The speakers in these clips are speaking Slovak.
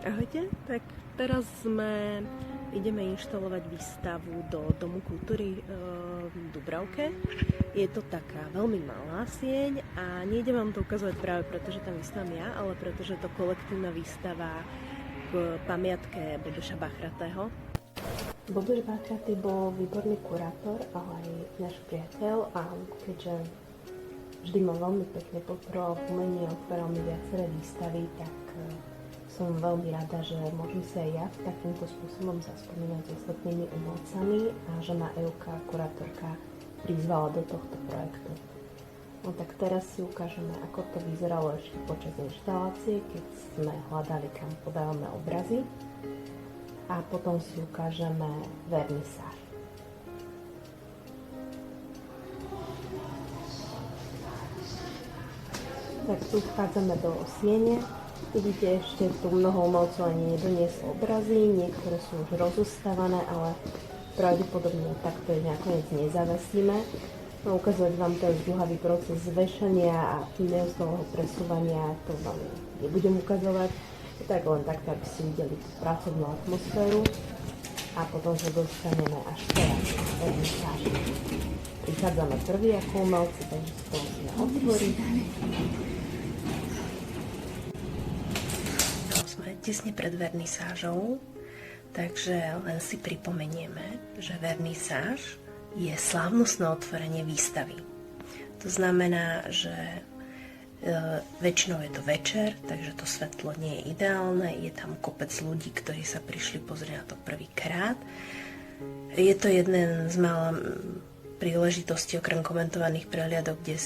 Ahojte, tak teraz ideme inštalovať výstavu do Domu kultúry v Dubravke. Je to taká veľmi malá sieň a nejdem vám to ukazovať práve preto, že tam vystavám ja, ale pretože je to kolektívna výstava k pamiatke Bobeša Bachratého. Bobeš Bachratý bol výborný kurátor, ale aj náš priateľ, a keďže vždy ma veľmi pekne podporoval v umení a otváral mi viaceré výstavy, tak som veľmi rada, že môžem sa aj ja takýmto spôsobom zaspomínať s ostatnými umelcami a že ma Euka, kurátorka, prizvala do tohto projektu. No tak teraz si ukážeme, ako to vyzeralo ešte počas inštalácie, keď sme hľadali, kam podávame obrazy, a potom si ukážeme vernisáž. Tak tu vchádzame do siene. Vidíte, ešte tu mnoho umelcov ani nedonieslo obrazy, niektoré sú už rozostávané, ale pravdepodobne takto je nakoniec nezavesíme. No, ukazovať vám ten zdĺhavý proces zvešania a neustáleho presúvania, to vám nebudem ukazovať. Tak len takto, aby ste videli pracovnú atmosféru, a potom sa dostaneme až teraz k vernisáži. Prichádzame prvý ako umelci, takže si to musíme otvoriť. Sme tesne pred vernisážou, takže len si pripomenieme, že vernisáž je slávnostné otvorenie výstavy. To znamená, že väčšinou je to večer, takže to svetlo nie je ideálne, je tam kopec ľudí, ktorí sa prišli pozrieť na to prvýkrát. Je to jeden z mála príležitostí okrem komentovaných prehliadok, kde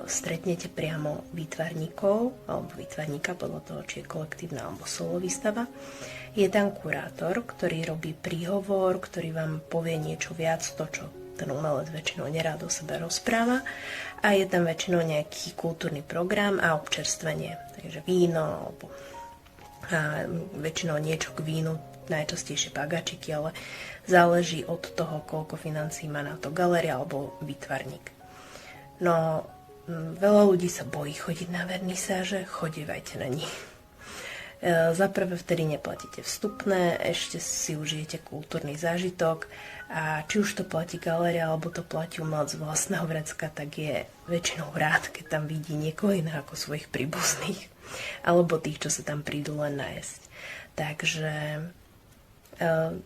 stretnete priamo výtvarníkov alebo výtvarníka, podľa toho, či je kolektívna alebo solo výstava. Je tam kurátor, ktorý robí príhovor, ktorý vám povie niečo viac, to, čo ten umelec väčšinou nerád o sebe rozpráva, a je tam väčšinou nejaký kultúrny program a občerstvenie, takže víno alebo väčšinou niečo k vínu, najčastejšie bagačiky, ale záleží od toho, koľko financií má na to galéria alebo výtvarník. No, veľa ľudí sa bojí chodiť na vernisáže, chodievajte na nich. Za prvé vtedy neplatíte vstupné, ešte si užijete kultúrny zážitok, a či už to platí galéria alebo to platí umelec z vlastného vrecka, tak je väčšinou rád, keď tam vidí niekoho iného ako svojich príbuzných alebo tých, čo sa tam prídu len nájsť. Takže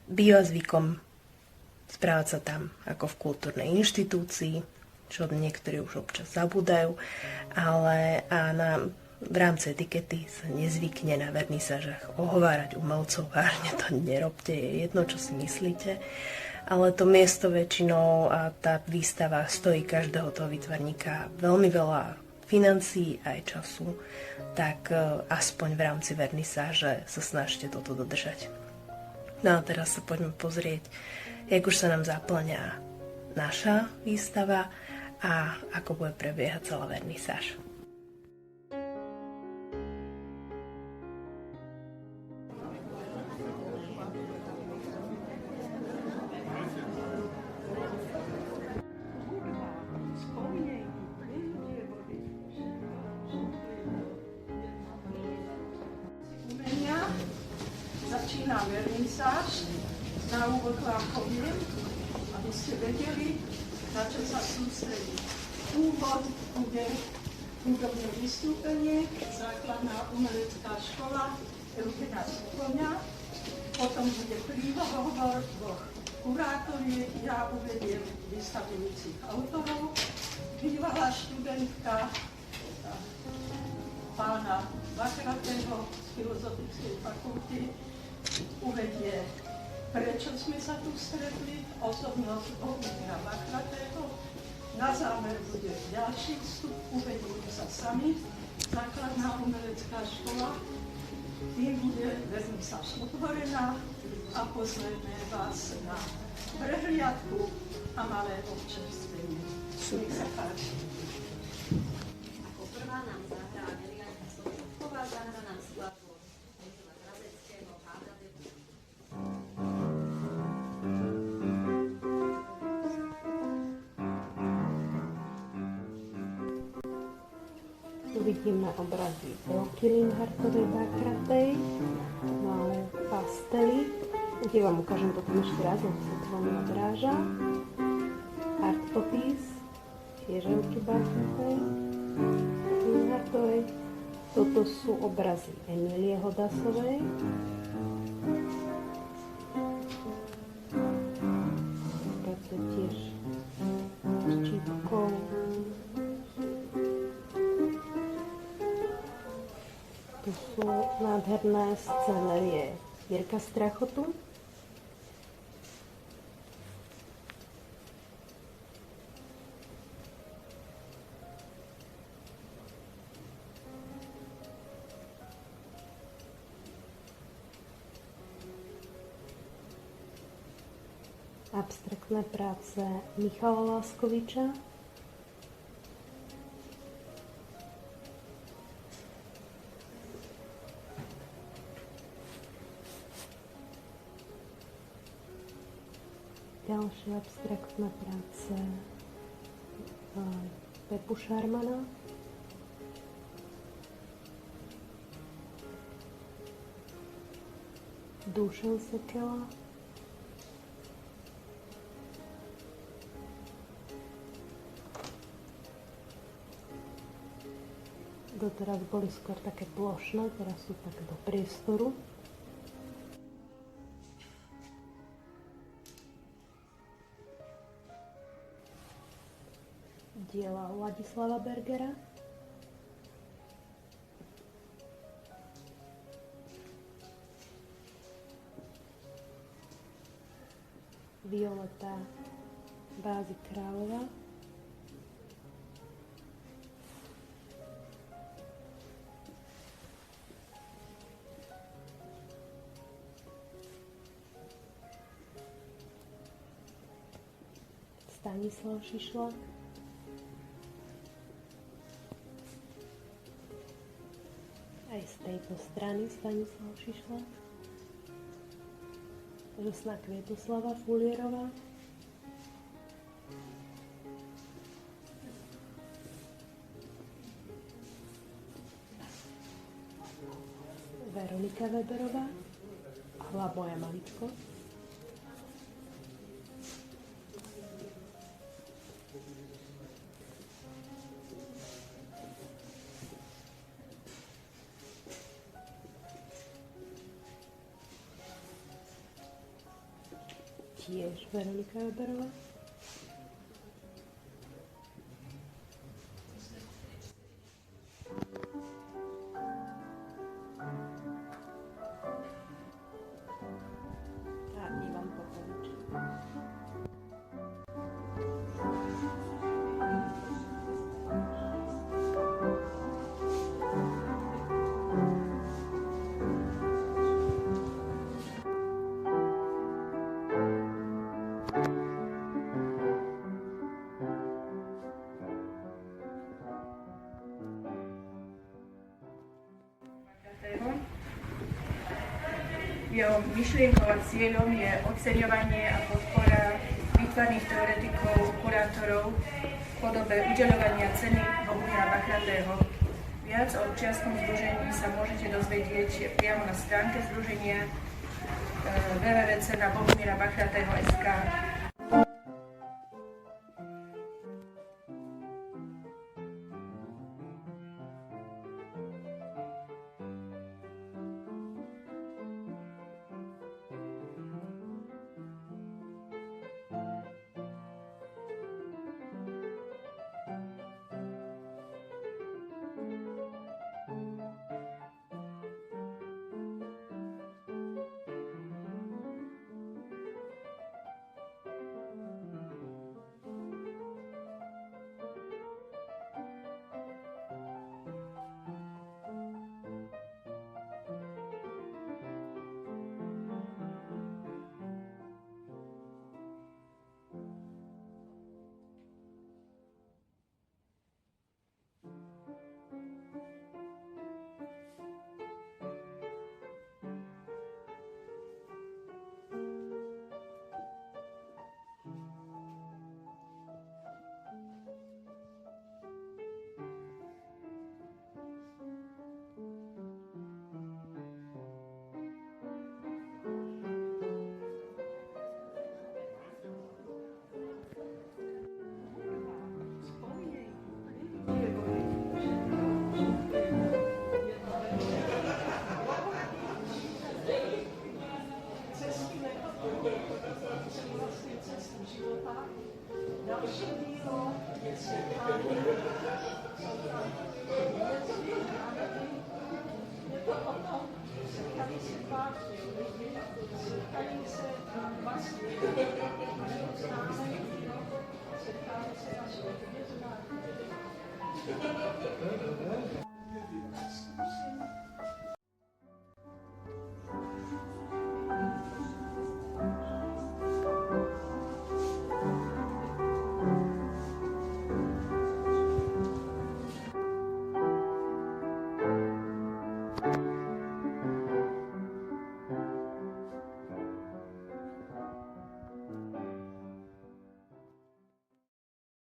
býva zvykom správať sa tam ako v kultúrnej inštitúcii, čo niektorí už občas zabúdajú, ale v rámci etikety sa nezvykne na vernisážach ohovárať umelcov, vážne to nerobte, je jedno, čo si myslíte, ale to miesto väčšinou a tá výstava stojí každého toho výtvarníka veľmi veľa financií aj času, tak aspoň v rámci vernisáže sa snažte toto dodržať. No a teraz sa poďme pozrieť, jak už sa nám zaplňa naša výstava a ako bude prebiehať celá vernisáž. Začíná vernisáž. Na úvod vám poviem, aby ste vedeli, na čo sa sústredí. Úvod bude hudobné vystúpenie, základná umelecká škola Eugena Suchoňa, potom bude príhovor dvoch kurátoriek, ja uvediem vystavujúcich autorov, bývalá študentka pána Bachratého z Filozofickej fakulty uvedie, prečo sme sa tu stretli, osobnosť Bohumila Bachratého. Na záver bude ďalší vstup, uvedú sa sami, základná umelecká škola, tým bude vernisáž otvorená a pozrieme vás na prehliadku a malé občerstvenie. Nech sa páči. Ako prvá nám zahrá Elianka Sočovková, zahrá nám skladbu Michaela Hradeckého Háda de Búr. Tu vidíme obrazy Elky Linhartovej Bákratej, máme pastely. Kde vám ukážem potom ešte raz, lebo sa to veľmi odráža. Art popis, tiež Elky Bákratej, Linhartovej. Toto sú obrazy Emilie Hodasovej. Pracuje tiež s čípkou. Tu sú nádherné scenérie Jirka Strachotu. Abstraktné práce Michala Láskoviča. Ďalšie abstraktné práce Pepu Šarmana. Dušan Sekela. Doteraz boli skôr také plošné, teraz sú tak do priestoru. Diela Ladislava Bergera. Violeta Bázy Kráľová. Stanislav Šišlák. Aj z tejto strany Stanislav Šišlák. Žosna Kvietoslava Fulierová. Veronika Weberová. Hla moja maličko. Tiež Veronika Weberová. A Ivan Popovič. Jeho myšlienkou a cieľom je oceňovanie a podpora výtvarných teoretikov, kurátorov v podobe udeľovania ceny Bohumila Bachratého. Viac o občianskom združení sa môžete dozvedieť priamo na stránke združenia www.bohumilabachratého.sk.